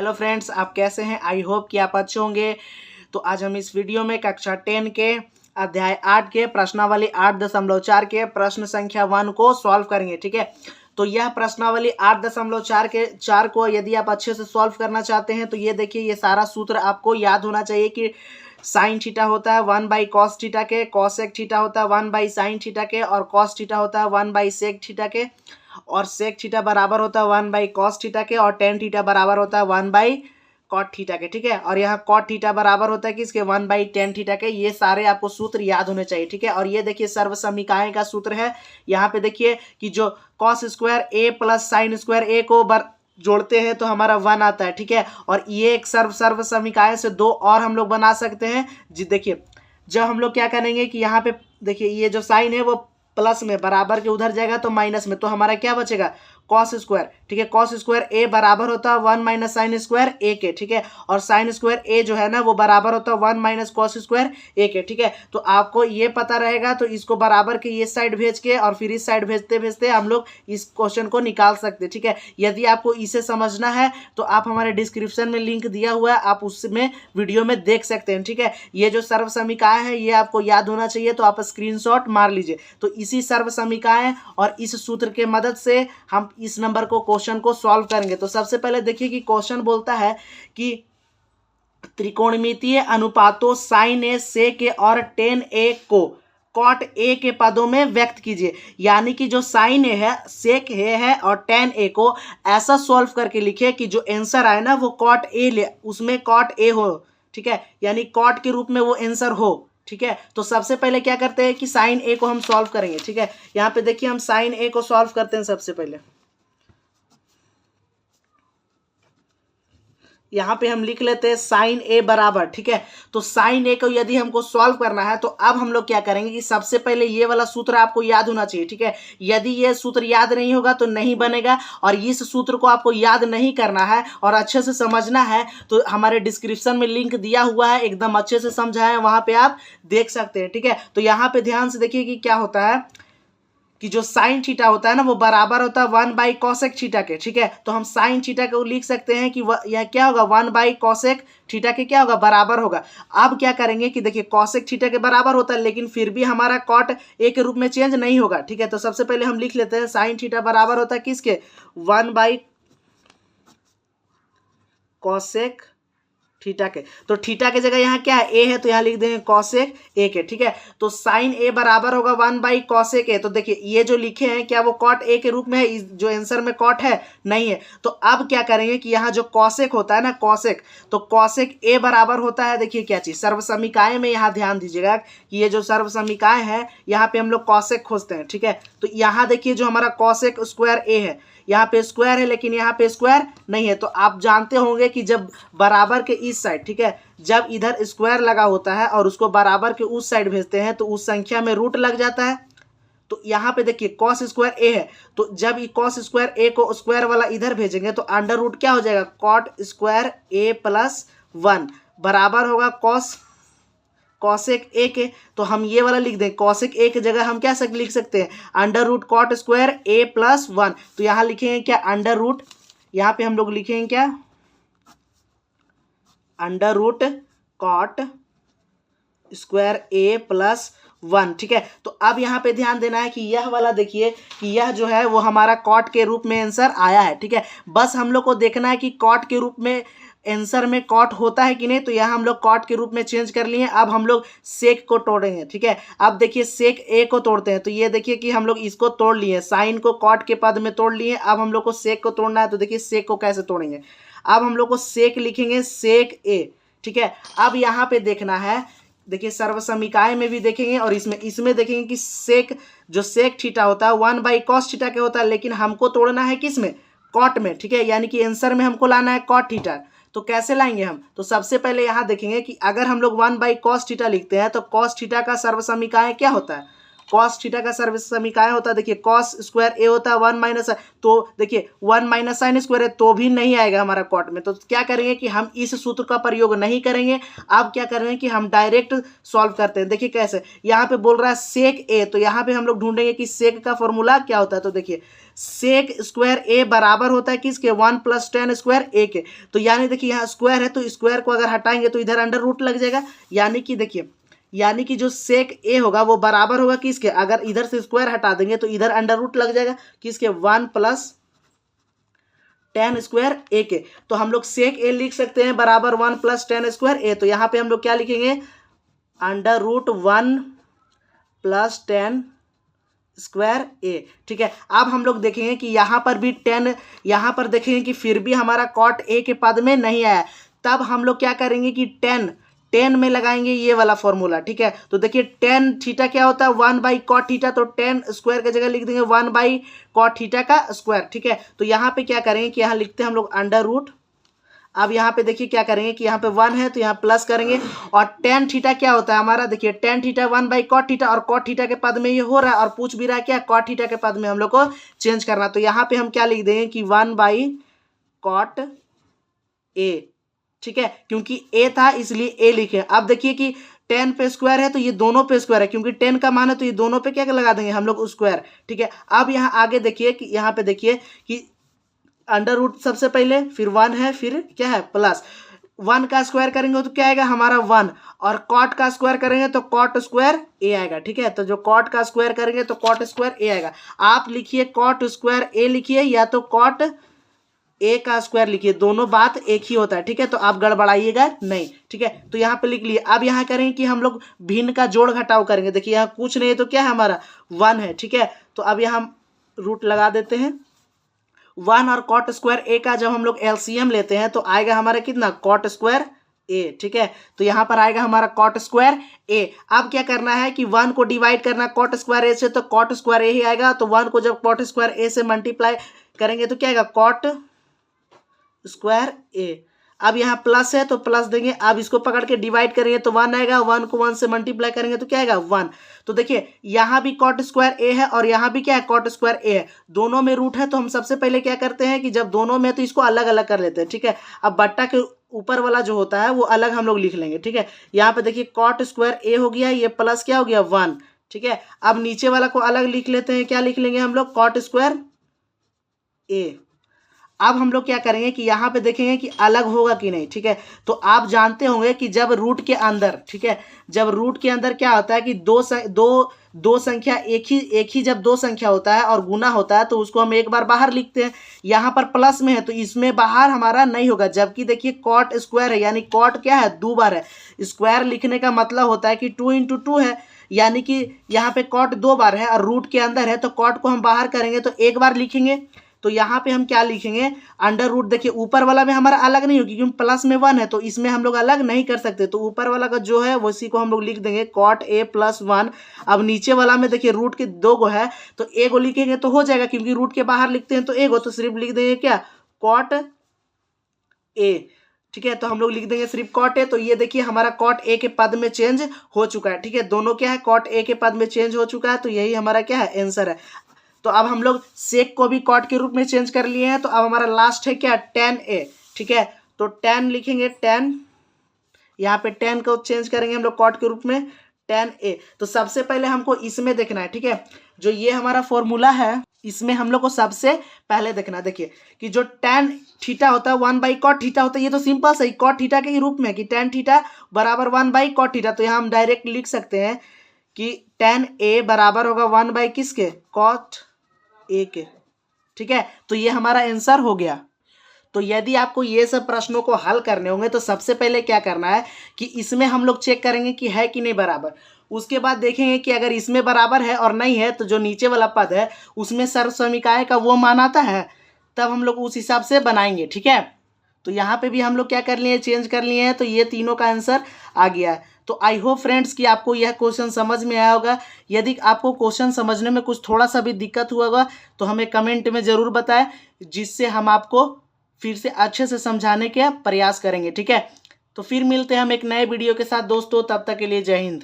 Hello friends, आप कैसे हैं? आई होप कि आप अच्छे होंगे। तो आज हम इस वीडियो में कक्षा 10 के अध्याय 8 के प्रश्नावली 8.4 के प्रश्न संख्या 1 को सॉल्व करेंगे। ठीक है, तो यह प्रश्नावली 8.4 के 4 को यदि आप अच्छे से सॉल्व करना चाहते हैं तो ये देखिए, ये सारा सूत्र आपको याद होना चाहिए कि साइन थीटा होता है 1/cos थीटा के, कॉसेक थीटा होता है 1/sin थीटा के, और कॉस थीटा होता है 1/sec थीटा के, और सेक थीटा बराबर होता है 1/cos थीटा के, और टेन थीटा बराबर होता है 1/cot थीटा के। ठीक है, और यहाँ cot थीटा बराबर होता है किसके? 1/tan थीटा के। ये सारे आपको सूत्र याद होने चाहिए। ठीक है, और ये देखिए सर्वसमीकाएं का सूत्र है। यहाँ पे देखिए कि जो cos square a plus sine square a को जोड़ते हैं तो हमारा 1 आता है। ठीक है, और ये एक सर्वसमीकाएं से दो और हम लोग बना सकते हैं जी। देखिए, जब हम लोग क्या करेंगे कि यहाँ पे देखिए, ये जो साइन है वो प्लस में बराबर के उधर जाएगा तो माइनस में, तो हमारा क्या बचेगा? Cos square. ठीक है, कॉस स्क्वायर ए बराबर होता है 1 माइनस साइन स्क्वायर ए के। ठीक है, और साइन स्क्वायर ए जो है ना वो बराबर होता है 1 माइनस कॉस स्क्वायर ए के। ठीक है, तो आपको ये पता रहेगा तो इसको बराबर के ये साइड भेज के और फिर इस साइड भेजते भेजते हम लोग इस क्वेश्चन को निकाल सकते हैं। ठीक है, यदि आपको इसे समझना है तो आप हमारे डिस्क्रिप्शन में लिंक दिया हुआ है, आप उसमें वीडियो में देख सकते हैं। ठीक है, ये जो सर्वसमीकाएं हैं ये आपको याद होना चाहिए, तो आप स्क्रीनशॉट मार लीजिए। तो इसी सर्वसमीकाएं और इस सूत्र के मदद से हम इस नंबर को क्वेश्चन को सॉल्व करेंगे। तो सबसे पहले देखिए कि क्वेश्चन बोलता है कि त्रिकोणमितीय अनुपातों साइन ए, सेक ए और टेन ए को कॉट ए के पदों में व्यक्त कीजिए। यानी कि जो साइन ए है, सेक ए है और टेन ए को ऐसा सॉल्व करके लिखे कि जो आंसर आए ना वो कॉट ए ले, उसमें कॉट ए हो। ठीक है, यानी कॉट के रूप में वो आंसर हो। ठीक है, तो सबसे पहले क्या करते हैं कि साइन ए को हम सॉल्व करेंगे। ठीक है, यहाँ पे देखिए हम साइन ए को सॉल्व करते हैं। सबसे पहले यहाँ पे हम लिख लेते हैं साइन ए बराबर। ठीक है, तो साइन ए को यदि हमको सॉल्व करना है तो अब हम लोग क्या करेंगे कि सबसे पहले ये वाला सूत्र आपको याद होना चाहिए। ठीक है, यदि ये सूत्र याद नहीं होगा तो नहीं बनेगा, और इस सूत्र को आपको याद नहीं करना है और अच्छे से समझना है तो हमारे डिस्क्रिप्शन में लिंक दिया हुआ है, एकदम अच्छे से समझाया है, वहां पे आप देख सकते हैं। ठीक है, तो यहाँ पे ध्यान से देखिए कि क्या होता है कि जो साइन थीटा होता है ना वो बराबर होता है 1/cosec थीटा के। ठीक है, तो हम साइन थीटा को लिख सकते हैं कि यह क्या होगा? 1/cosec थीटा के क्या होगा? बराबर होगा। अब क्या करेंगे कि देखिए cosec थीटा के बराबर होता है, लेकिन फिर भी हमारा cot ए के रूप में चेंज नहीं होगा। ठीक है, तो सबसे पहले हम लिख लेते हैं साइन थीटा बराबर होता है किसके? 1/cosec थीटा के। तो थीटा के जगह यहाँ क्या है? ए है, तो यहाँ लिख देंगे कॉसेक ए के। ठीक है, तो साइन ए बराबर होगा 1/cosec ए। तो देखिए ये जो लिखे हैं क्या वो कॉट ए के रूप में है? जो आंसर में कॉट है नहीं है। तो अब क्या करेंगे कि यहाँ जो कॉसेक होता है ना, कॉसेक, तो कॉसेक ए बराबर होता है, देखिए क्या चीज, सर्वसमीकाएं में यहाँ ध्यान दीजिएगा कि ये जो सर्वसमीकाएं हैं यहाँ पे हम लोग कॉसेक खोजते हैं। ठीक है, तो यहाँ देखिए जो हमारा कॉसेक स्क्वायर ए है, यहाँ पे स्क्वायर है लेकिन यहाँ पे स्क्वायर नहीं है। तो आप जानते होंगे कि जब बराबर के इस साइड, ठीक है, जब इधर स्क्वायर लगा होता है और उसको बराबर के उस साइड भेजते हैं तो उस संख्या में रूट लग जाता है। तो यहाँ पे देखिए कॉस स्क्वायर ए है, तो जब ये कॉस स्क्वायर ए को स्क्वायर वाला इधर भेजेंगे तो अंडर रूट क्या हो जाएगा? कॉट स्क्वायर ए प्लस 1 बराबर होगा कॉसेक ए के। तो हम ये वाला लिख दें, कॉसेक ए की जगह हम क्या लिख सकते हैं? अंडर रूट कॉट स्क्वायर ए प्लस 1। तो यहाँ लिखेंगे क्या? अंडर रूट, यहाँ पे हम लोग लिखेंगे क्या? अंडर रूट कॉट स्क्वायर ए प्लस 1। ठीक है, तो अब यहाँ पे ध्यान देना है कि यह वाला देखिए कि यह जो है वो हमारा कॉट के रूप में आंसर आया है। ठीक है, बस हम लोग को देखना है कि कॉट के रूप में आंसर में कॉट होता है कि नहीं। तो यहाँ हम लोग कॉट के रूप में चेंज कर लिए। अब हम लोग सेक को तोड़ेंगे। ठीक है, अब देखिए सेक ए को तोड़ते हैं। तो ये देखिए कि हम लोग इसको तोड़ लिए, साइन को कॉट के पद में तोड़ लिए। अब हम लोग को सेक को तोड़ना है, तो देखिए सेक को कैसे तोड़ेंगे। अब हम लोग को सेक लिखेंगे, सेक ए। ठीक है, अब यहाँ पे देखना है, देखिए सर्वसमीकाएं में भी देखेंगे और इसमें देखेंगे कि सेक, जो सेक थीटा होता है 1/cos थीटा के होता है, लेकिन हमको तोड़ना है किस में? कॉट में। ठीक है, यानी कि आंसर में हमको लाना है कॉट थीटा। तो कैसे लाएंगे हम? तो सबसे पहले यहाँ देखेंगे कि अगर हम लोग 1/cos थीटा लिखते हैं तो cos थीटा का सर्वसमीकाएं क्या होता है? कॉस थीटा का समीकरण होता है, देखिए कॉस स्क्वायर ए होता है 1 माइनस, तो देखिए 1 माइनस साइन स्क्वायर है तो भी नहीं आएगा हमारा कॉट में। तो क्या करेंगे कि हम इस सूत्र का प्रयोग नहीं करेंगे। अब क्या करेंगे कि हम डायरेक्ट सॉल्व करते हैं। देखिए कैसे, यहाँ पे बोल रहा है सेक ए, तो यहाँ पे हम लोग ढूंढेंगे कि सेक का फॉर्मूला क्या होता है। तो देखिए सेक स्क्वायर ए बराबर होता है किसके, 1 + tan स्क्वायर ए के। तो यानी देखिए यहाँ स्क्वायर है तो स्क्वायर को अगर हटाएंगे तो इधर अंडर रूट लग जाएगा, यानी कि देखिए यानी कि जो सेक ए होगा वो बराबर होगा किसके, अगर इधर से स्क्वायर हटा देंगे तो इधर अंडर रूट लग जाएगा किसके, 1 + tan स्क्वायर ए के। तो हम लोग सेक ए लिख सकते हैं बराबर 1 + tan स्क्वायर ए। तो यहाँ पे हम लोग क्या लिखेंगे, अंडर रूट 1 + tan स्क्वायर ए। ठीक है, अब हम लोग देखेंगे कि यहाँ पर भी 10, यहाँ पर देखेंगे कि फिर भी हमारा कॉट ए के पद में नहीं आया, तब हम लोग क्या करेंगे कि 10 में लगाएंगे ये वाला फॉर्मूला। ठीक है, तो देखिए tan थीटा क्या होता है, 1/cot थीटा, तो tan स्क्वायर की जगह लिख देंगे 1/cot थीटा का स्क्वायर। ठीक है, तो यहाँ पे क्या करेंगे कि यहाँ लिखते हैं हम लोग अंडर रूट। अब यहाँ पे देखिए क्या करेंगे कि यहाँ पे 1 है तो यहाँ प्लस करेंगे, और tan थीटा क्या होता है हमारा, देखिए tan थीटा 1/cot थीटा, और cot थीटा के पद में ये हो रहा है और पूछ भी रहा है क्या, cot थीटा के पद में हम लोग को चेंज करना। तो यहाँ पे हम क्या लिख देंगे कि 1/cot a। ठीक है, क्योंकि a था इसलिए a लिखे। अब देखिए कि 10 पे स्क्वायर है तो ये दोनों पे स्क्वायर है, क्योंकि 10 का मान है तो ये दोनों पे क्या लगा देंगे हम लोग, स्क्वायर। ठीक है, अब यहाँ आगे देखिए कि यहाँ पे देखिए कि अंडर रूट सबसे पहले, फिर 1 है, फिर क्या है प्लस 1 का स्क्वायर करेंगे तो क्या आएगा हमारा 1, और कॉट का स्क्वायर करेंगे तो कॉट स्क्वायर ए आएगा। ठीक है, तो जो कॉट का स्क्वायर करेंगे तो कॉट स्क्वायर ए आएगा। आप लिखिए कॉट स्क्वायर ए लिखिए या तो कॉट ए का स्क्वायर लिखिए, दोनों बात एक ही होता है। ठीक है, तो आप गड़बड़ाइएगा नहीं। ठीक है, तो यहाँ पे लिख लिए। अब यहाँ करेंगे कि हम लोग भिन्न का जोड़ घटाव करेंगे। देखिए यहाँ कुछ नहीं है तो क्या है हमारा 1 है। ठीक है, तो अब यहाँ हम रूट लगा देते हैं 1 और कॉट स्क्वायर ए का जब हम लोग एलसीएम लेते हैं तो आएगा हमारा कितना, कॉट स्क्वायर ए। ठीक है, तो यहाँ पर आएगा हमारा कॉट स्क्वायर ए। अब क्या करना है कि 1 को डिवाइड करना कॉट स्क्वायर ए से, तो कॉट स्क्वायर ए ही आएगा। तो 1 को जब कॉट स्क्वायर ए से मल्टीप्लाई करेंगे तो क्या आएगा, कॉट स्क्वायर ए। अब यहाँ प्लस है तो प्लस देंगे, अब इसको पकड़ के डिवाइड करेंगे तो 1 आएगा, 1 को 1 से मल्टीप्लाई करेंगे तो क्या आएगा 1। तो देखिए यहाँ भी कॉट स्क्वायर ए है और यहाँ भी क्या है, कॉट स्क्वायर ए है, दोनों में रूट है। तो हम सबसे पहले क्या करते हैं कि जब दोनों में तो इसको अलग अलग कर लेते हैं। ठीक है, अब बट्टा के ऊपर वाला जो होता है वो अलग हम लोग लिख लेंगे। ठीक है, यहाँ पे देखिए कॉट स्क्वायर ए हो गया, ये प्लस क्या हो गया 1। ठीक है, अब नीचे वाला को अलग लिख लेते हैं, क्या लिख लेंगे हम लोग, कॉट स्क्वायर ए। अब हम लोग क्या करेंगे कि यहाँ पे देखेंगे कि अलग होगा कि नहीं। ठीक है, तो आप जानते होंगे कि जब रूट के अंदर, ठीक है, जब रूट के अंदर क्या होता है कि दो संख्या एक ही जब दो संख्या होता है और गुना होता है तो उसको हम एक बार बाहर लिखते हैं। यहाँ पर प्लस में है तो इसमें बाहर हमारा नहीं होगा, जबकि देखिए कॉट स्क्वायर है, यानी कॉट क्या है, 2 बार है। स्क्वायर लिखने का मतलब होता है कि 2 × 2 है, यानी कि यहाँ पे कॉट 2 बार है और रूट के अंदर है तो कॉट को हम बाहर करेंगे तो एक बार लिखेंगे। तो यहाँ पे हम क्या लिखेंगे, अंडर रूट। देखिए ऊपर वाला में हमारा अलग नहीं होगी क्योंकि प्लस में 1 है तो इसमें हम लोग अलग नहीं कर सकते, तो ऊपर वाला का जो है उसी को हम लोग लिख देंगे कॉट ए + 1। अब नीचे वाला में देखिए रूट के 2 गो है तो ए को लिखेंगे तो हो जाएगा, क्योंकि रूट के बाहर लिखते हैं तो ए गो, तो सिर्फ लिख देंगे क्या, कॉट ए। ठीक है, तो हम लोग लिख देंगे सिर्फ कॉट ए। तो ये देखिए हमारा कॉट ए के पद में चेंज हो चुका है। ठीक है, दोनों क्या है, कॉट ए के पद में चेंज हो चुका है, तो यही हमारा क्या है, आंसर है। तो अब हम लोग सेक को भी कॉट के रूप में चेंज कर लिए हैं, तो अब हमारा लास्ट है क्या, tan a। ठीक है, तो tan लिखेंगे, tan, यहाँ पे tan को चेंज करेंगे हम लोग कॉट के रूप में, tan a। तो सबसे पहले हमको इसमें देखना है। ठीक है, जो ये हमारा फॉर्मूला है इसमें हम लोग को सबसे पहले देखना, देखिए कि जो tan थीटा होता है 1/cot थीटा होता है, ये तो सिंपल सही cot थीटा के ही रूप में है कि tan थीटा बराबर 1/cot थीटा। तो यहाँ हम डायरेक्ट लिख सकते हैं कि tan a बराबर होगा 1 किसके, cot ए के। ठीक है, तो ये हमारा आंसर हो गया। तो यदि आपको ये सब प्रश्नों को हल करने होंगे तो सबसे पहले क्या करना है कि इसमें हम लोग चेक करेंगे कि है कि नहीं बराबर। उसके बाद देखेंगे कि अगर इसमें बराबर है और नहीं है तो जो नीचे वाला पद है उसमें सर्व समीकरण का वो मान आता है, तब हम लोग उस हिसाब से बनाएंगे। ठीक है, तो यहाँ पे भी हम लोग क्या कर लिए, चेंज कर लिए हैं, तो ये तीनों का आंसर आ गया है। तो आई होप फ्रेंड्स कि आपको यह क्वेश्चन समझ में आया होगा। यदि आपको क्वेश्चन समझने में कुछ थोड़ा सा भी दिक्कत हुआ होगा तो हमें कमेंट में ज़रूर बताएं, जिससे हम आपको फिर से अच्छे से समझाने का प्रयास करेंगे। ठीक है, तो फिर मिलते हैं हम एक नए वीडियो के साथ दोस्तों, तब तक के लिए जय हिंद।